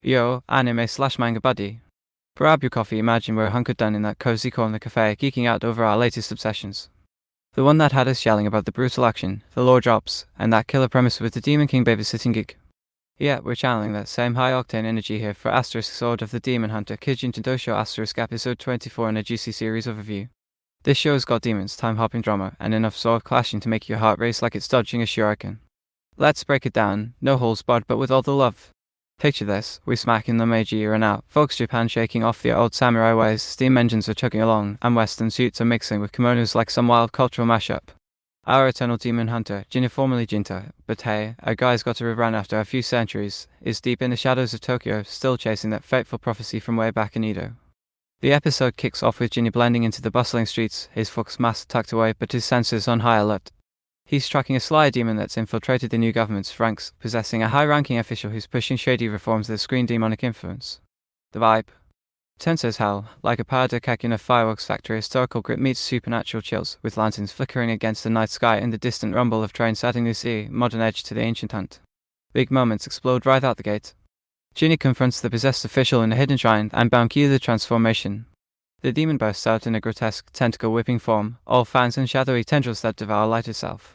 Yo, anime/manga buddy. Grab your coffee, imagine we're hunkered down in that cozy corner cafe, geeking out over our latest obsessions. The one that had us yelling about the brutal action, the lore drops, and that killer premise with the Demon King babysitting gig. Yeah, we're channeling that same high-octane energy here for Sword of the Demon Hunter Kijin Gentōshō episode 24 in a juicy series overview. This show's got demons, time-hopping drama, and enough sword clashing to make your heart race like it's dodging a shuriken. Let's break it down, no holes barred but with all the love. Picture this, we smack in the Meiji-era now, folks Japan shaking off the old samurai ways, steam engines are chugging along, and western suits are mixing with kimonos like some wild cultural mashup. Our eternal demon hunter, Jinya formerly Jinta, but hey, our guy's got to rerun after a few centuries, is deep in the shadows of Tokyo, still chasing that fateful prophecy from way back in Edo. The episode kicks off with Jinya blending into the bustling streets, his focus mask tucked away but his senses on high alert. He's tracking a sly demon that's infiltrated the new government's ranks, possessing a high-ranking official who's pushing shady reforms that screen demonic influence. The vibe? Tense as hell, like a paradox in a fireworks factory, historical grit meets supernatural chills, with lanterns flickering against the night sky and the distant rumble of trains adding this modern edge to the ancient hunt. Big moments explode right out the gate. Jinya confronts the possessed official in a hidden shrine and bound cue the transformation. The demon bursts out in a grotesque, tentacle-whipping form, all fangs and shadowy tendrils that devour light itself.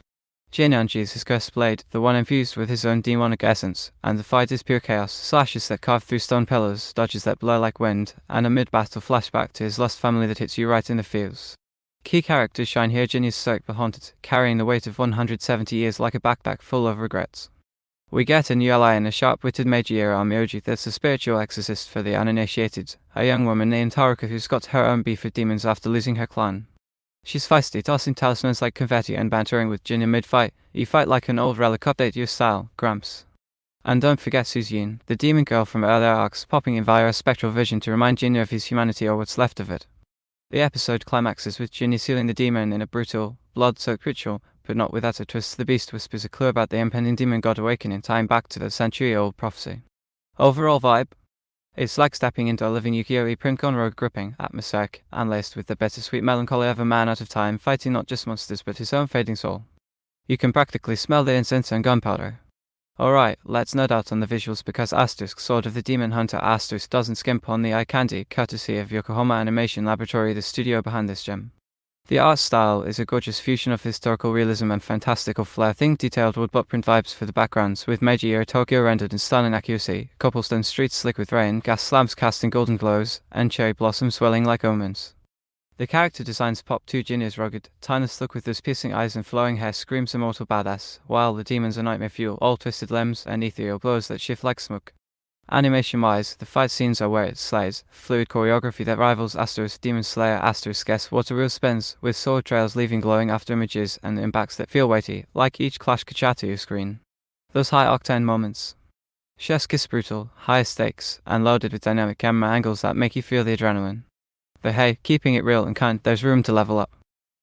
Jinya unsheathes his cursed blade, the one infused with his own demonic essence, and the fight is pure chaos, slashes that carve through stone pillars, dodges that blur like wind, and a mid-battle flashback to his lost family that hits you right in the feels. Key characters shine here. Jinya's soaked but haunted, carrying the weight of 170 years like a backpack full of regrets. We get a new ally in a sharp-witted Meiji-era Myoji that's a spiritual exorcist for the uninitiated, a young woman named Haruka who's got her own beef with demons after losing her clan. She's feisty, tossing talismans like confetti and bantering with Jinya mid-fight. You fight like an old relic, update your style, Gramps. And don't forget Suzune, the demon girl from earlier arcs, popping in via a spectral vision to remind Jinya of his humanity or what's left of it. The episode climaxes with Jinya sealing the demon in a brutal, blood-soaked ritual, but not without a twist. The beast whispers a clue about the impending demon god awakening, tying back to the century-old prophecy. Overall vibe? It's like stepping into a living ukiyo-e print gone rogue, gripping, atmospheric, and laced with the bittersweet melancholy of a man out of time, fighting not just monsters but his own fading soul. You can practically smell the incense and gunpowder. Alright, let's nerd out on the visuals because Sword of the Demon Hunter doesn't skimp on the eye candy, courtesy of Yokohama Animation Laboratory, the studio behind this gem. The art style is a gorgeous fusion of historical realism and fantastical flair. Think detailed wood footprint vibes for the backgrounds, with Meiji-era Tokyo rendered in stunning accuracy, cobblestone streets slick with rain, gas slabs casting golden glows, and cherry blossoms swelling like omens. The character designs pop too. Jinya's rugged, timeless look with those piercing eyes and flowing hair screams immortal badass, while the demons are nightmare fuel, all twisted limbs and ethereal glows that shift like smoke. Animation-wise, the fight scenes are where it slays, fluid choreography that rivals Demon Slayer guess water wheel spins, with sword trails leaving glowing after images and impacts that feel weighty, like each clash Kachatu screen. Those high-octane moments. Chef's kiss brutal, high stakes, and loaded with dynamic camera angles that make you feel the adrenaline. But hey, keeping it real and kind, there's room to level up.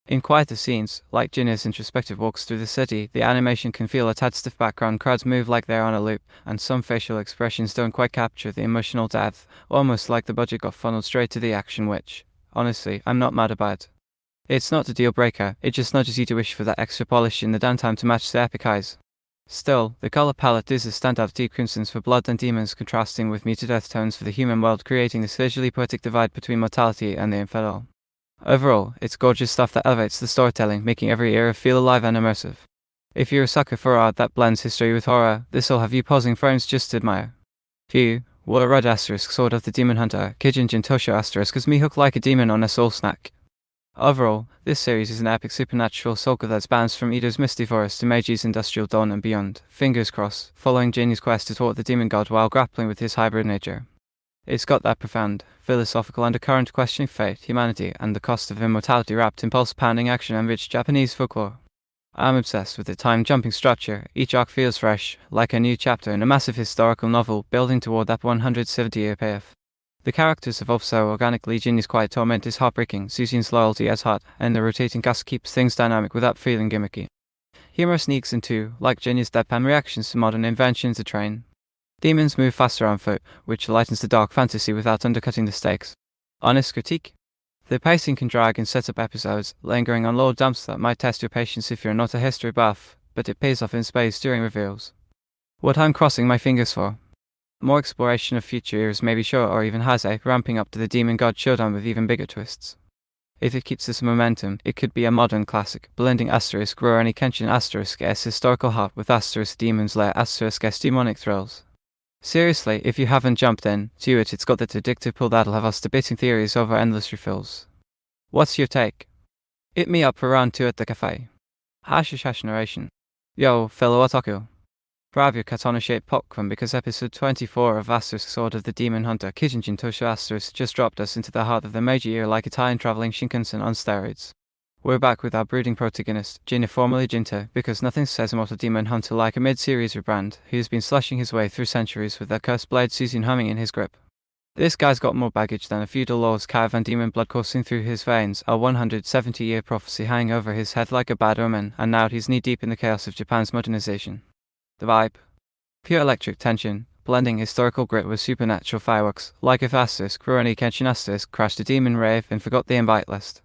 In quieter scenes, like Jinya's introspective walks through the city, the animation can feel a tad stiff. Background crowds move like they're on a loop, and some facial expressions don't quite capture the emotional depth, almost like the budget got funneled straight to the action, which, honestly, I'm not mad about. It's not a deal breaker, it just nudges you to wish for that extra polish in the downtime to match the epic highs. Still, the color palette is a standout, deep crimsons for blood and demons contrasting with muted earth tones for the human world, creating this visually poetic divide between mortality and the infernal. Overall, it's gorgeous stuff that elevates the storytelling, making every era feel alive and immersive. If you're a sucker for art that blends history with horror, this'll have you pausing frames just to admire. Phew, what a ride! Sword of the Demon Hunter, Kijin Gentōshō cause me hooked like a demon on a soul snack. Overall, this series is an epic supernatural saga that spans from Edo's misty forest to Meiji's industrial dawn and beyond, fingers crossed, following Jinya's quest to thwart the demon god while grappling with his hybrid nature. It's got that profound, philosophical undercurrent questioning fate, humanity, and the cost of immortality wrapped in pulse-pounding action and rich Japanese folklore. I'm obsessed with the time-jumping structure. Each arc feels fresh, like a new chapter in a massive historical novel, building toward that 170-year payoff. The characters evolve so organically. Jinya's quiet torment is heartbreaking, Suzune's loyalty as hot, and the rotating cast keeps things dynamic without feeling gimmicky. Humor sneaks in too, like Jinya's deadpan reactions to modern inventions to train. Demons move faster on foot, which lightens the dark fantasy without undercutting the stakes. Honest critique? The pacing can drag and set up episodes, lingering on lore dumps that might test your patience if you're not a history buff, but it pays off in spades during reveals. What I'm crossing my fingers for. More exploration of future eras maybe sure, or even Hase, ramping up to the demon god showdown with even bigger twists. If it keeps this momentum, it could be a modern classic, blending Rurouni Kenshin *s historical heart with Demon's Lair *s demonic thrills. Seriously, if you haven't jumped in to it, it's got that addictive pull that'll have us debating theories over endless refills. What's your take? Hit me up for round 2 at the café. # narration. Yo, fellow otaku. Grab your katana-shaped popcorn because episode 24 of Sword of the Demon Hunter Kijin Gentōshō just dropped us into the heart of the Meiji-era like a time-traveling Shinkansen on steroids. We're back with our brooding protagonist, Jinya, formerly Jinto, because nothing says Immortal Demon Hunter like a mid-series rebrand, who's been slushing his way through centuries with that cursed blade Susan humming in his grip. This guy's got more baggage than a feudal lord's caravan, demon blood coursing through his veins, a 170-year prophecy hanging over his head like a bad omen, and now he's knee-deep in the chaos of Japan's modernization. The vibe. Pure electric tension, blending historical grit with supernatural fireworks, like if Rurouni Kenshin crashed a demon rave and forgot the invite list.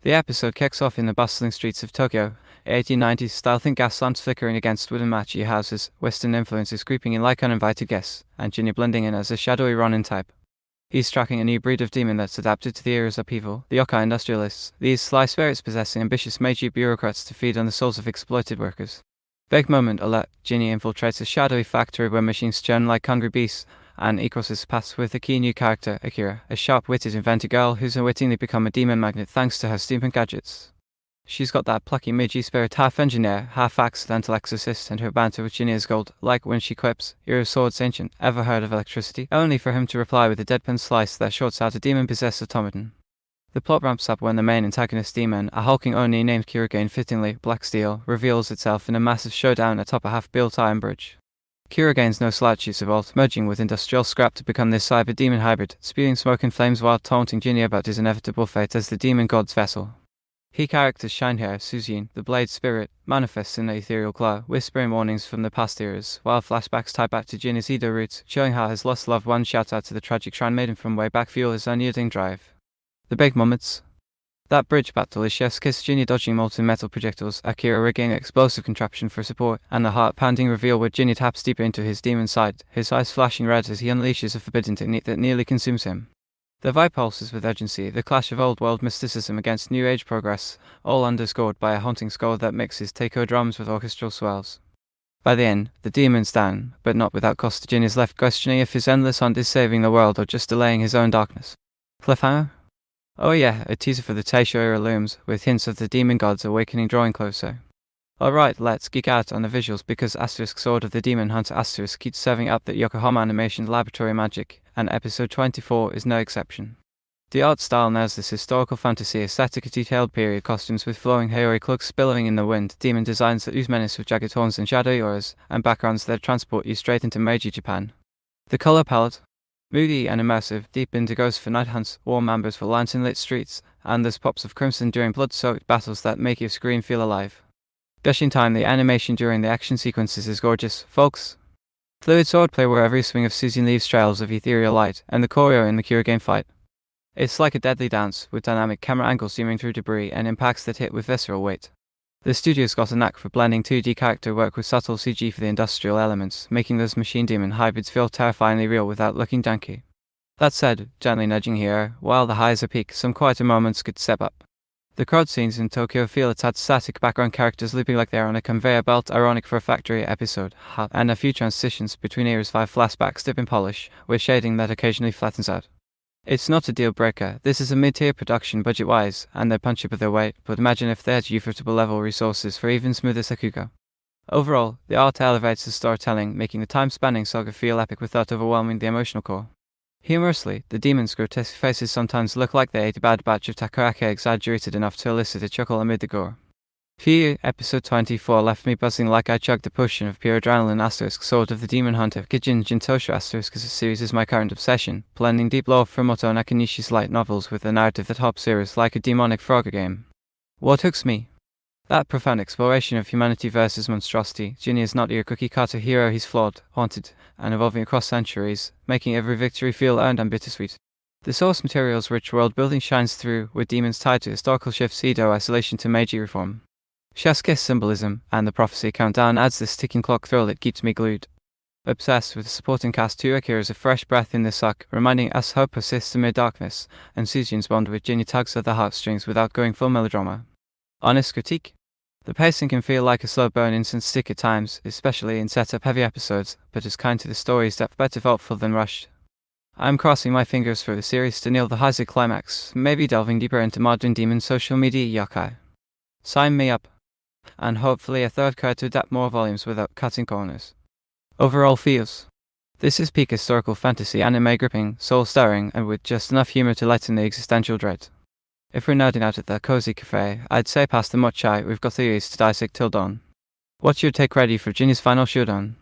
The episode kicks off in the bustling streets of Tokyo, 1890s style. Think gas lamps flickering against wooden machi houses, Western influences creeping in like uninvited guests, and Jinya blending in as a shadowy Ronin type. He's tracking a new breed of demon that's adapted to the era's upheaval, the yokai industrialists, these sly spirits possessing ambitious Meiji bureaucrats to feed on the souls of exploited workers. Big moment alert, Jinya infiltrates a shadowy factory where machines churn like hungry beasts, and crosses paths with a key new character, Akira, a sharp-witted inventor girl who's unwittingly become a demon magnet thanks to her steampunk gadgets. She's got that plucky Meiji spirit, half engineer, half accidental exorcist, and her banter with Jinya's gold, like when she quips, "Your sword's ancient, ever heard of electricity?" only for him to reply with a deadpan slice that shorts out a demon-possessed automaton. The plot ramps up when the main antagonist demon, a hulking Oni named Kuragain, fittingly Black Steel, reveals itself in a massive showdown atop a half-built iron bridge. Kuragain's no slouch use of ult, merging with industrial scrap to become this cyber-demon hybrid, spewing smoke and flames while taunting Jinya about his inevitable fate as the demon god's vessel. He characters shine here, Suzine, the blade spirit, manifests in the ethereal claw, whispering warnings from the past eras, while flashbacks tie back to Jinya's Edo roots, showing how his lost loved one shouts out to the tragic shrine maiden from way back fuel his unyielding drive. The big moments. That bridge battle is chef's kiss, Jinya dodging molten metal projectiles, Akira rigging an explosive contraption for support, and the heart-pounding reveal where Jinya taps deeper into his demon side, his eyes flashing red as he unleashes a forbidden technique that nearly consumes him. The vibe pulses with urgency, the clash of old-world mysticism against new-age progress, all underscored by a haunting score that mixes taiko drums with orchestral swells. By the end, the demon's down, but not without cost. Jinya's left questioning if his endless hunt is saving the world or just delaying his own darkness. Cliffhanger? Oh yeah, a teaser for the Taisho era looms, with hints of the demon god's awakening drawing closer. Alright, let's geek out on the visuals because Sword of the Demon Hunter keeps serving up that Yokohama Animation Laboratory magic, and episode 24 is no exception. The art style nails this historical fantasy aesthetic, detailed period costumes with flowing Haori cloaks billowing in the wind, demon designs that ooze menace with jagged horns and shadowy auras, and backgrounds that transport you straight into Meiji Japan. The color palette? Moody and immersive, deep indigos for night hunts, warm ambers for lantern-lit streets, and there's pops of crimson during blood-soaked battles that make your screen feel alive. Gushing time, the animation during the action sequences is gorgeous, folks. Fluid swordplay where every swing of Susan leaves trails of ethereal light, and the choreo in the Kuragain fight. It's like a deadly dance, with dynamic camera angles zooming through debris and impacts that hit with visceral weight. The studio's got a knack for blending 2D character work with subtle CG for the industrial elements, making those machine demon hybrids feel terrifyingly real without looking janky. That said, gently nudging here, while the highs are peak, some quieter moments could step up. The crowd scenes in Tokyo feel a tad static, background characters looping like they're on a conveyor belt, ironic for a factory episode, and a few transitions between eras, 5 flashbacks dip in polish, with shading that occasionally flattens out. It's not a deal breaker, this is a mid-tier production budget-wise, and they punch above their weight, but imagine if they had ufotable level resources for even smoother Sakuga. Overall, the art elevates the storytelling, making the time-spanning saga feel epic without overwhelming the emotional core. Humorously, the demon's grotesque faces sometimes look like they ate a bad batch of takoyaki exaggerated enough to elicit a chuckle amid the gore. Phew, episode 24 left me buzzing like I chugged a potion of pure adrenaline. Sword of the Demon Hunter Kijin Gentōshō because the series is my current obsession, blending deep lore from Moto Nakanishi's light novels with a narrative that hops eras like a demonic Frogger game. What hooks me? That profound exploration of humanity versus monstrosity. Jinya is not your cookie-cutter hero, he's flawed, haunted, and evolving across centuries, making every victory feel earned and bittersweet. The source material's rich world-building shines through, with demons tied to historical shifts, Edo isolation to Meiji reform. Chef's kiss symbolism, and the prophecy countdown adds this ticking clock thrill that keeps me glued. Obsessed with the supporting cast too, Akira is a fresh breath in the suck, reminding us hope persists amid darkness, and Sujin's bond with Jinya tugs at the heartstrings without going full melodrama. Honest critique? The pacing can feel like a slow burn instant stick at times, especially in setup-heavy episodes, but is kind to the story's depth, better thoughtful than rushed. I'm crossing my fingers for the series to nail the Heisei climax, maybe delving deeper into modern demon social media yokai. Sign me up. And hopefully a third cut to adapt more volumes without cutting corners. Overall feels. This is peak historical fantasy anime, gripping, soul-stirring, and with just enough humor to lighten the existential dread. If we're nerding out at the cozy cafe, I'd say past the mochai, we've got theories to dissect till dawn. What's your take ready for Jinya's final showdown?